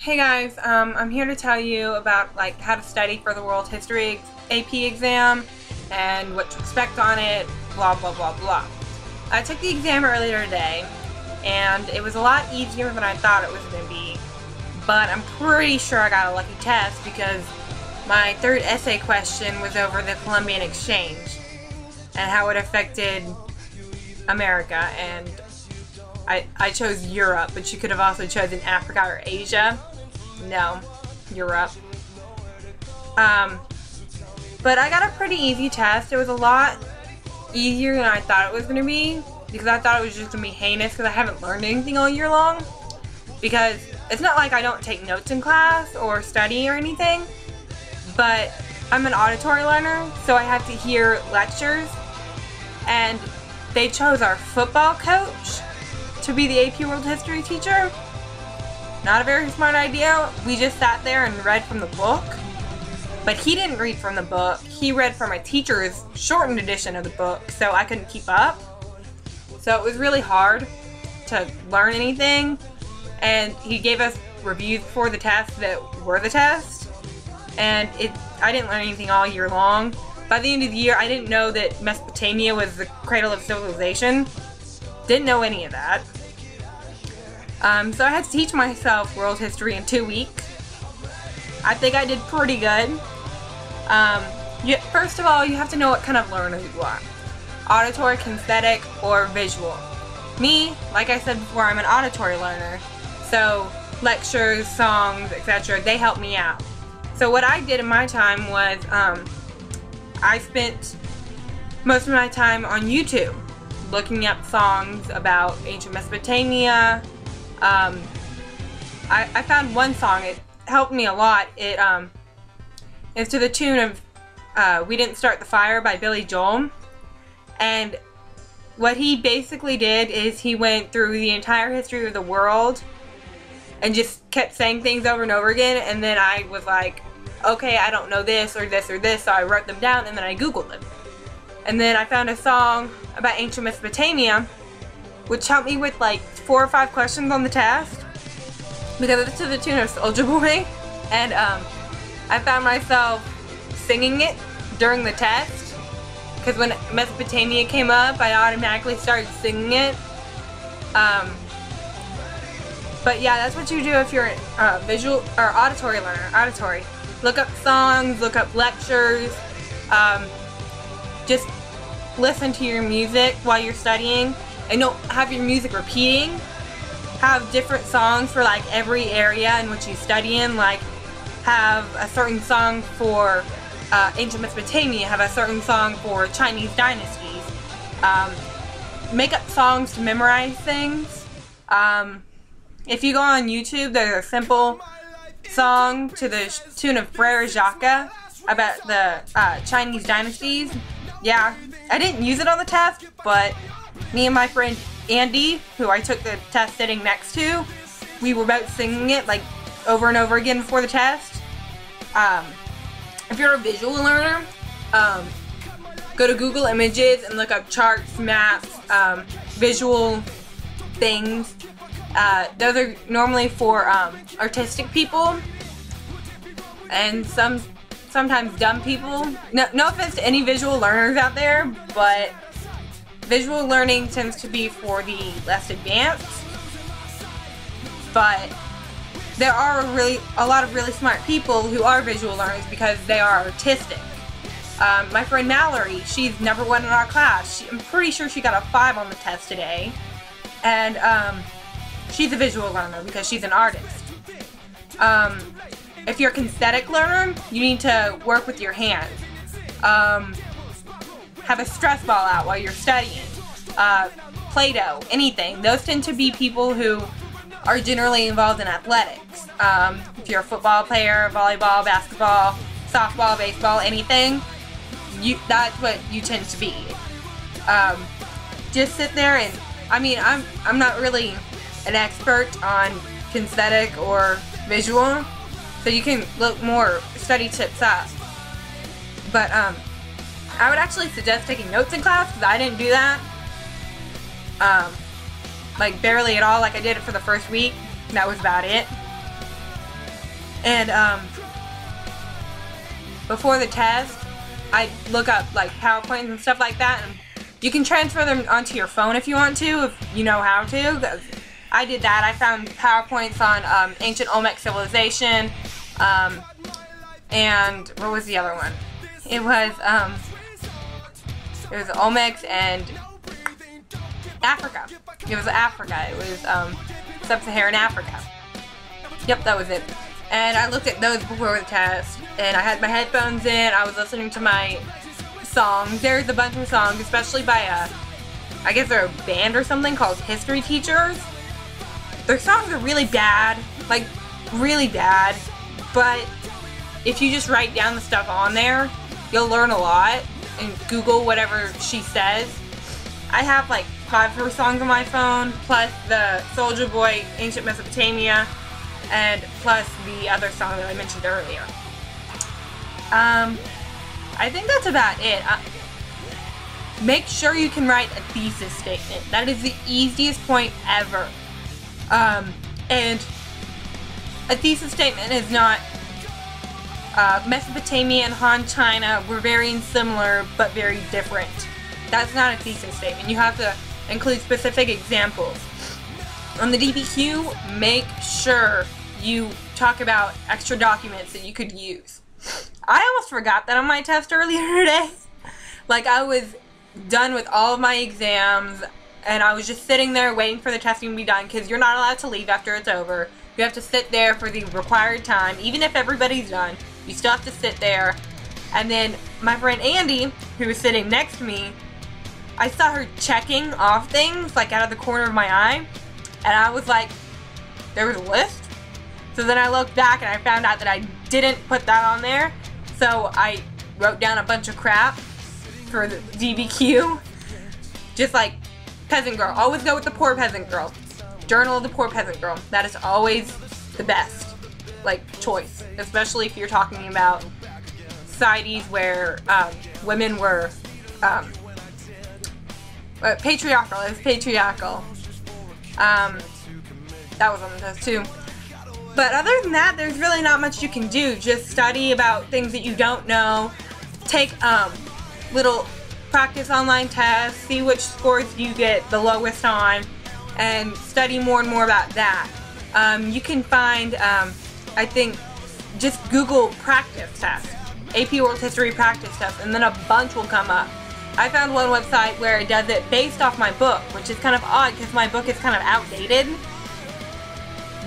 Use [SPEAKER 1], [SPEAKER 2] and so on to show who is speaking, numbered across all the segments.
[SPEAKER 1] Hey guys, I'm here to tell you about how to study for the World History AP exam and what to expect on it, blah blah blah blah. I took the exam earlier today and it was a lot easier than I thought it was going to be, but I'm pretty sure I got a lucky test because my third essay question was over the Columbian Exchange and how it affected America, and I chose Europe, but you could have also chosen Africa or Asia. No, Europe. But I got a pretty easy test. It was a lot easier than I thought it was going to be, because I thought it was just going to be heinous because I haven't learned anything all year long. Because it's not like I don't take notes in class or study or anything, but I'm an auditory learner, so I have to hear lectures, and they chose our football coach to be the AP World History teacher. Not a very smart idea. We just sat there and read from the book. But he didn't read from the book. He read from a teacher's shortened edition of the book, so I couldn't keep up. So it was really hard to learn anything. And he gave us reviews before the test that were the test. And I didn't learn anything all year long. By the end of the year, I didn't know that Mesopotamia was the cradle of civilization. Didn't know any of that. So I had to teach myself world history in 2 weeks. I think I did pretty good. First of all, you have to know what kind of learner you are. Auditory, kinesthetic, or visual. Me, like I said before, I'm an auditory learner. So lectures, songs, etc., they help me out. So what I did in my time was I spent most of my time on YouTube looking up songs about ancient Mesopotamia. I found one song, it helped me a lot. It's to the tune of We Didn't Start the Fire by Billy Joel. And what he basically did is he went through the entire history of the world and just kept saying things over and over again, and then I was like, okay, I don't know this or this or this, so I wrote them down and then I googled them. And then I found a song about ancient Mesopotamia, which helped me with like 4 or 5 questions on the test, because it's to the tune of Soulja Boy, and I found myself singing it during the test, because when Mesopotamia came up, I automatically started singing it. But yeah, that's what you do if you're a visual or auditory learner. Auditory. Look up songs, look up lectures, just listen to your music while you're studying, and don't have your music repeating. Have different songs for like every area in which you study in. Like have a certain song for ancient Mesopotamia, have a certain song for Chinese dynasties. Make up songs to memorize things. If you go on YouTube, there's a simple song to the tune of Frere Jacques about the Chinese dynasties. Yeah, I didn't use it on the test, but me and my friend Andy, who I took the test sitting next to, we were both singing it like over and over again before the test. If you're a visual learner, go to Google Images and look up charts, maps, visual things. Those are normally for artistic people and sometimes dumb people. No offense to any visual learners out there, but visual learning tends to be for the less advanced. But there are a lot of really smart people who are visual learners because they are artistic. My friend Mallory, she's number 1 in our class. I'm pretty sure she got a 5 on the test today. And she's a visual learner because she's an artist. If you're a kinesthetic learner, you need to work with your hands. Have a stress ball out while you're studying. Play-Doh, anything. Those tend to be people who are generally involved in athletics. If you're a football player, volleyball, basketball, softball, baseball, anything, that's what you tend to be. Just sit there and, I mean, I'm not really an expert on kinesthetic or visual, so you can look more study tips up. But I would actually suggest taking notes in class, because I didn't do that. Like barely at all. Like I did it for the first week. That was about it. And before the test, I look up like PowerPoints and stuff like that, and you can transfer them onto your phone if you want to, if you know how to. I did that. I found PowerPoints on ancient Olmec civilization, and what was the other one? It was Olmecs and Africa. It was Africa. It was sub-Saharan Africa. Yep, that was it. And I looked at those before the test, and I had my headphones in. I was listening to my songs. There's a bunch of songs, especially by I guess they're a band or something called History Teachers. Their songs are really bad, like really bad, but if you just write down the stuff on there, you'll learn a lot. And Google whatever she says. I have like 5 of her songs on my phone, plus the Soulja Boy Ancient Mesopotamia, and plus the other song that I mentioned earlier. I think that's about it. Make sure you can write a thesis statement. That is the easiest point ever. And a thesis statement is not Mesopotamia and Han China were very similar but very different. That's not a thesis statement. You have to include specific examples. On the DBQ, make sure you talk about extra documents that you could use. I almost forgot that on my test earlier today. Like, I was done with all of my exams, and I was just sitting there waiting for the testing to be done, because you're not allowed to leave after it's over. You have to sit there for the required time. Even if everybody's done, you still have to sit there. And then my friend Andy, who was sitting next to me, I saw her checking off things, like out of the corner of my eye, and I was like, there was a list? So then I looked back and I found out that I didn't put that on there, so I wrote down a bunch of crap for the DBQ, just like peasant girl. Always go with the poor peasant girl. Journal of the poor peasant girl. That is always the best, like, choice, especially if you're talking about societies where women were patriarchal. It was patriarchal. That was on the test too. But other than that, there's really not much you can do. Just study about things that you don't know. Take little practice online tests. See which scores you get the lowest on. And study more and more about that. You can find, I think, just Google practice tests. AP World History practice tests. And then a bunch will come up. I found one website where it does it based off my book, which is kind of odd because my book is kind of outdated.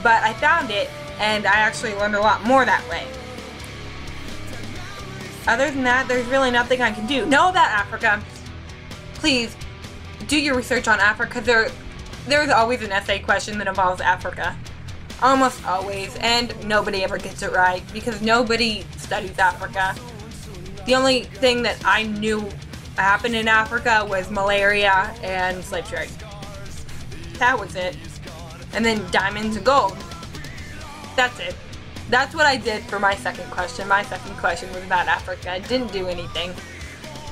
[SPEAKER 1] But I found it, and I actually learned a lot more that way. Other than that, there's really nothing I can do. Know about Africa. Please, do your research on Africa. There's always an essay question that involves Africa. Almost always, and nobody ever gets it right, because nobody studies Africa. The only thing that I knew happened in Africa was malaria and slave trade. That was it. And then diamonds and gold. That's it. That's what I did for my second question. My second question was about Africa. I didn't do anything.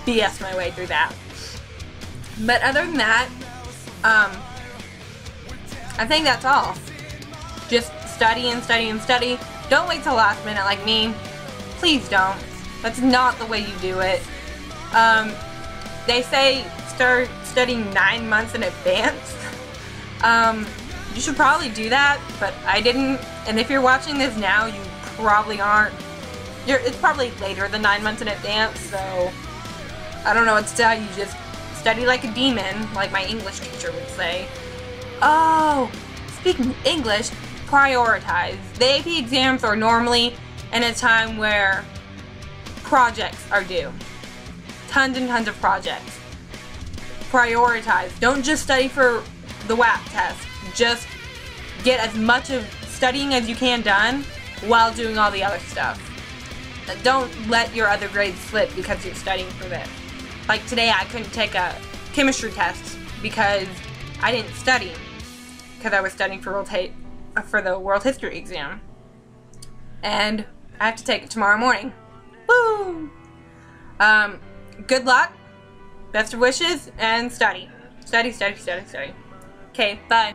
[SPEAKER 1] BS my way through that. But other than that, I think that's all. Just study and study and study. Don't wait till last minute like me. Please don't. That's not the way you do it. They say start studying 9 months in advance. You should probably do that, but I didn't. And if you're watching this now, you probably aren't. It's probably later than 9 months in advance, so I don't know what to tell you. Just study like a demon, like my English teacher would say. Oh, speaking of English, prioritize. The AP exams are normally in a time where projects are due. Tons and tons of projects. Prioritize. Don't just study for the WHAP test. Just get as much of studying as you can done while doing all the other stuff. Don't let your other grades slip because you're studying for this. Like today I couldn't take a chemistry test because I didn't study. Because I was studying for the World History exam. And I have to take it tomorrow morning. Woo! Good luck, best of wishes, and study. Study, study, study, study. Okay, bye.